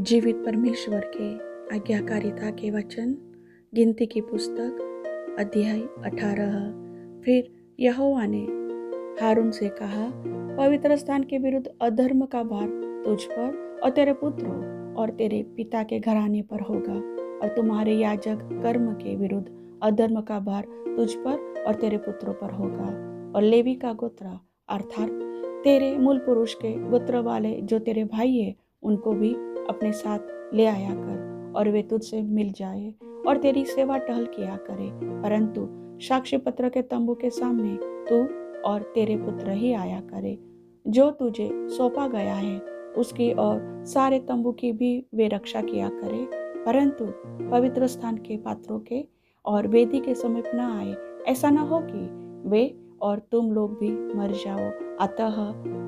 जीवित परमेश्वर के आज्ञाकारिता के वचन। गिनती की पुस्तक अध्याय 18। फिर यहोवा ने हारून से कहा, पवित्र स्थान के विरुद्ध अधर्म का भार तुझ पर और तेरे पुत्रों और तेरे पिता के घराने पर होगा, और तुम्हारे याजक कर्म के विरुद्ध अधर्म का भार तुझ पर और तेरे पुत्रों पर होगा। और लेवी का गोत्र अर्थात तेरे मूल पुरुष के गोत्र वाले जो तेरे भाई है, उनको भी अपने साथ ले आया कर, और वे तुझसे मिल जाए और तेरी सेवा टहल किया करे। परंतु साक्षी पत्र के तंबू के सामने तू और तेरे पुत्र ही आया करे। जो तुझे सौंपा गया है उसकी और सारे तंबू की भी वे रक्षा किया करे, परंतु पवित्र स्थान के पात्रों के और वेदी के समीप न आए, ऐसा न हो कि वे और तुम लोग भी मर जाओ। अतः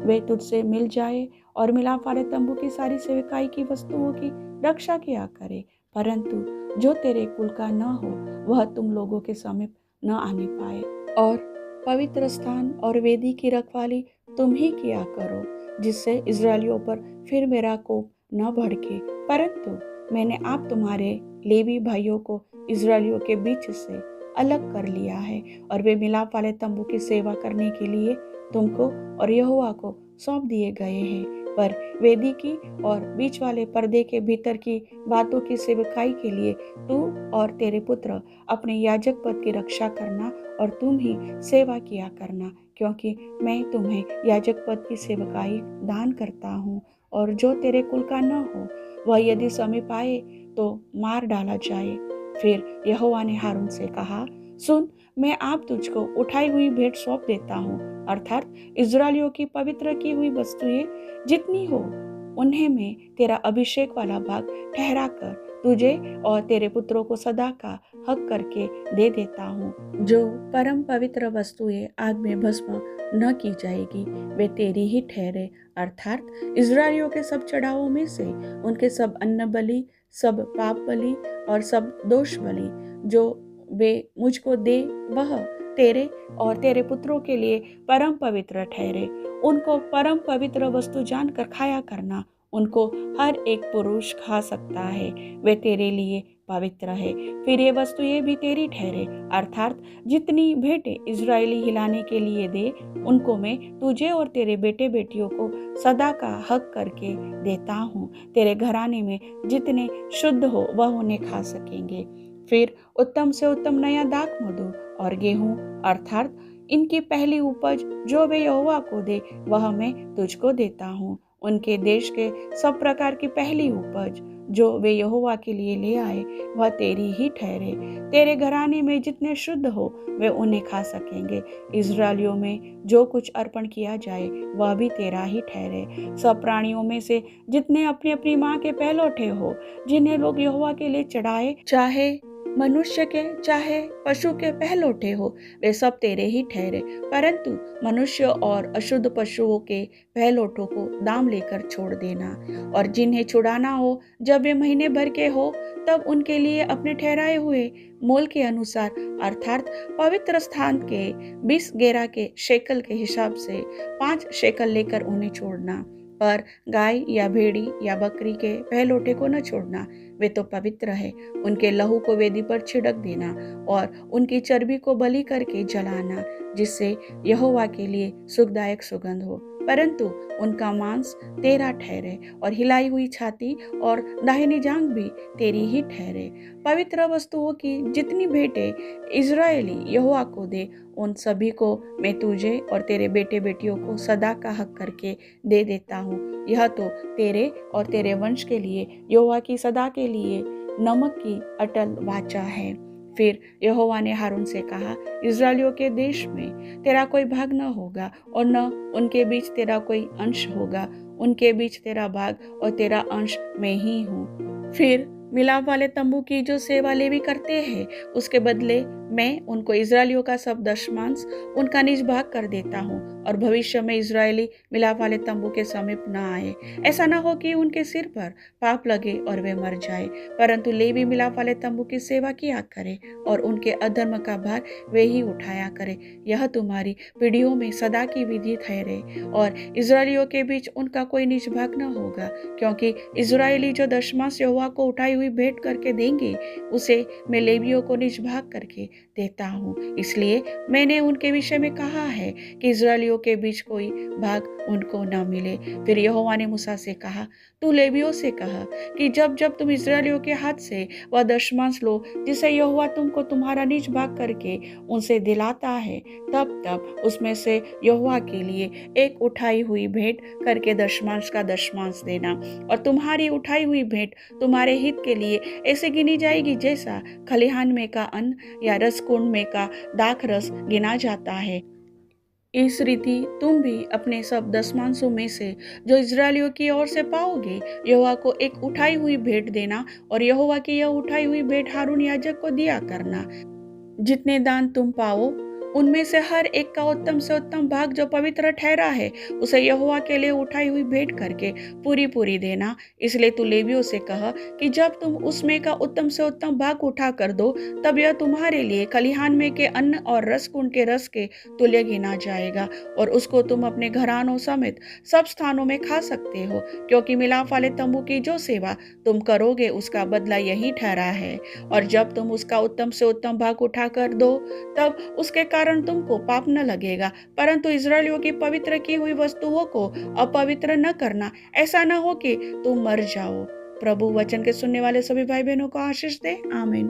वे तुझसे मिल जाए और मिलाप वाले तंबू की सारी सेवकाई की वस्तुओं की रक्षा किया करे, परंतु जो तेरे कुल का न हो वह तुम लोगों के समीप न आने पाए। और पवित्र स्थान और वेदी की रखवाली तुम ही किया करो, जिससे इजरायलियों पर फिर मेरा कोप न भड़के। परंतु मैंने आप तुम्हारे लेवी भाइयों को इजरायलियों के बीच से अलग कर लिया है, और वे मिलाप वाले तंबू की सेवा करने के लिए तुमको और यहोवा को सौंप दिए गए हैं। पर वेदी की और बीच वाले पर्दे के भीतर की बातों की सेवकाई के लिए तू और तेरे पुत्र अपने याजक पद की रक्षा करना, और तुम ही सेवा किया करना, क्योंकि मैं तुम्हें याजक पद की सेवकाई दान करता हूँ। और जो तेरे कुल का न हो वह यदि समीप आए तो मार डाला जाए। फिर यहोवा ने हारून से कहा, सुन, मैं आप तुझको उठाई हुई भेंट सौंप देता हूँ, अर्थात इजरायलियों की पवित्र की हुई वस्तुएं जितनी हो उन्हें मैं तेरा अभिषेक वाला भाग ठहरा कर तुझे और तेरे पुत्रों को सदा का हक करके दे देता हूँ। जो परम पवित्र वस्तुएं आग में भस्म न की जाएगी वे तेरी ही ठहरे, अर्थात इजरायलियों के सब चढ़ावों में से उनके सब अन्न बलि, सब पाप बलि और सब दोष बलि जो वे मुझको दे, वह तेरे और तेरे पुत्रों के लिए परम पवित्र ठहरे। उनको परम पवित्र वस्तु जानकर खाया करना। उनको हर एक पुरुष खा सकता है, वे तेरे लिए पवित्र है। फिर ये वस्तुएं भी तेरी ठहरे, अर्थात जितनी भेंटें इजरायली हिलाने के लिए दे, उनको मैं तुझे और तेरे बेटे बेटियों को सदा का हक करके देता हूँ। तेरे घराने में जितने शुद्ध हो वह उन्हें खा सकेंगे। फिर उत्तम से उत्तम नया दाख मधु और गेहूं अर्थात इनकी पहली उपज जो वे यहोवा को दे वह मैं तुझको देता हूँ। उनके देश के सब प्रकार की पहली उपज जो वे यहोवा के लिए ले आए वह तेरी ही ठहरे। तेरे घराने में जितने शुद्ध हो वे उन्हें खा सकेंगे। इजरायलियों में जो कुछ अर्पण किया जाए वह भी तेरा ही ठहरे। सब प्राणियों में से जितने अपनी अपनी माँ के पहलौठे हो, जिन्हें लोग यहोवा के लिए चढ़ाए, चाहे मनुष्य के चाहे पशु के पहलौठे हो, वे सब तेरे ही ठहरे। परंतु मनुष्य और अशुद्ध पशुओं के पहलौठों को दाम लेकर छोड़ देना। और जिन्हें छुड़ाना हो जब वे महीने भर के हो, तब उनके लिए अपने ठहराए हुए मोल के अनुसार अर्थात पवित्र स्थान के 20 गेरा के शेकल के हिसाब से 5 शेकल लेकर उन्हें छोड़ना। पर गाय या भेड़ी या बकरी के पहलौठे को न छोड़ना, वे तो पवित्र है। उनके लहू को वेदी पर छिड़क देना और उनकी चर्बी को बलि करके जलाना, जिससे यहोवा के लिए सुखदायक सुगंध हो। परंतु उनका मांस तेरा ठहरे, और हिलाई हुई छाती और दाहिनी जांघ भी तेरी ही ठहरे। पवित्र वस्तुओं की जितनी भेंटें इजरायली यहोवा को दे, उन सभी को मैं तुझे और तेरे बेटे बेटियों को सदा का हक करके दे देता हूँ। यह तो तेरे और तेरे वंश के लिए यहोवा की सदा के लिए नमक की अटल वाचा है। फिर यहोवा ने हारून से कहा, इजरायलियों के देश में तेरा कोई भाग न होगा और न उनके बीच तेरा कोई अंश होगा। उनके बीच तेरा भाग और तेरा अंश मैं ही हूँ। फिर मिलाप वाले तंबू की जो सेवा लेवी करते हैं उसके बदले मैं उनको इजरायलियों का सब दशमांश उनका निज भाग कर देता हूँ और भविष्य में इजरायली मिलाप वाले तंबू के समीप न आए। ऐसा न हो कि उनके सिर पर पाप लगे और वे मर जाए, परंतु लेवी मिलाप वाले तंबू की सेवा किया करे और उनके अधर्म का भार वे ही उठाया करे। यह तुम्हारी पीढ़ियों में सदा की विधि ठहरे और इजरायलियों के बीच उनका कोई निज भाग न होगा, क्योंकि इजरायली जो दशमांश यहोवा को उठाई हुई भेंट करके देंगे उसे मैं लेवियों को निज भाग करके देता हूँ। इसलिए मैंने उनके विषय में कहा है कि इजरायलियों के बीच कोई भाग उनको न मिले। फिर यहोवा ने मूसा से कहा, तू लेवियों से कहा कि जब जब तुम इजरायलियों के हाथ से वह दशमांश लो जिसे यहोवा तुमको तुम्हारा निज भाग करके उनसे दिलाता है, तब तब उसमें से यहोवा के लिए एक उठाई हुई भेंट करके दशमांश का दशमांश देना। और तुम्हारी उठाई हुई भेंट तुम्हारे हित के लिए ऐसे गिनी जाएगी जैसा खलिहान में का अन्न या रसकुंड में का दाख रस गिना जाता है। इस रीति तुम भी अपने सब दशमांशों में से जो इजरायलियों की ओर से पाओगे यहोवा को एक उठाई हुई भेंट देना, और यहोवा की यह उठाई हुई भेंट हारून याजक को दिया करना। जितने दान तुम पाओ उनमें से हर एक का उत्तम से उत्तम भाग जो पवित्र ठहरा है उसे यहोवा के लिए उठाई हुई भेंट करके पूरी पूरी देना। इसलिए तू लेवियों से कह कि जब तुम उसमें का उत्तम से उत्तम भाग उठा कर दो, तब यह तुम्हारे लिए खलिहान में के अन्न और रसकुंड के रस के तुल्य गिना जाएगा, और उसको तुम अपने घरानों समेत सब स्थानों में खा सकते हो, क्योंकि मिलाप वाले तंबू की जो सेवा तुम करोगे उसका बदला यही ठहरा है। और जब तुम उसका उत्तम से उत्तम भाग उठा कर दो, तब उसके कारण तुमको पाप न लगेगा, परंतु इजरायलियों की पवित्र की हुई वस्तुओं को अपवित्र न करना, ऐसा न हो कि तुम मर जाओ। प्रभु वचन के सुनने वाले सभी भाई बहनों को आशीष दे। आमीन।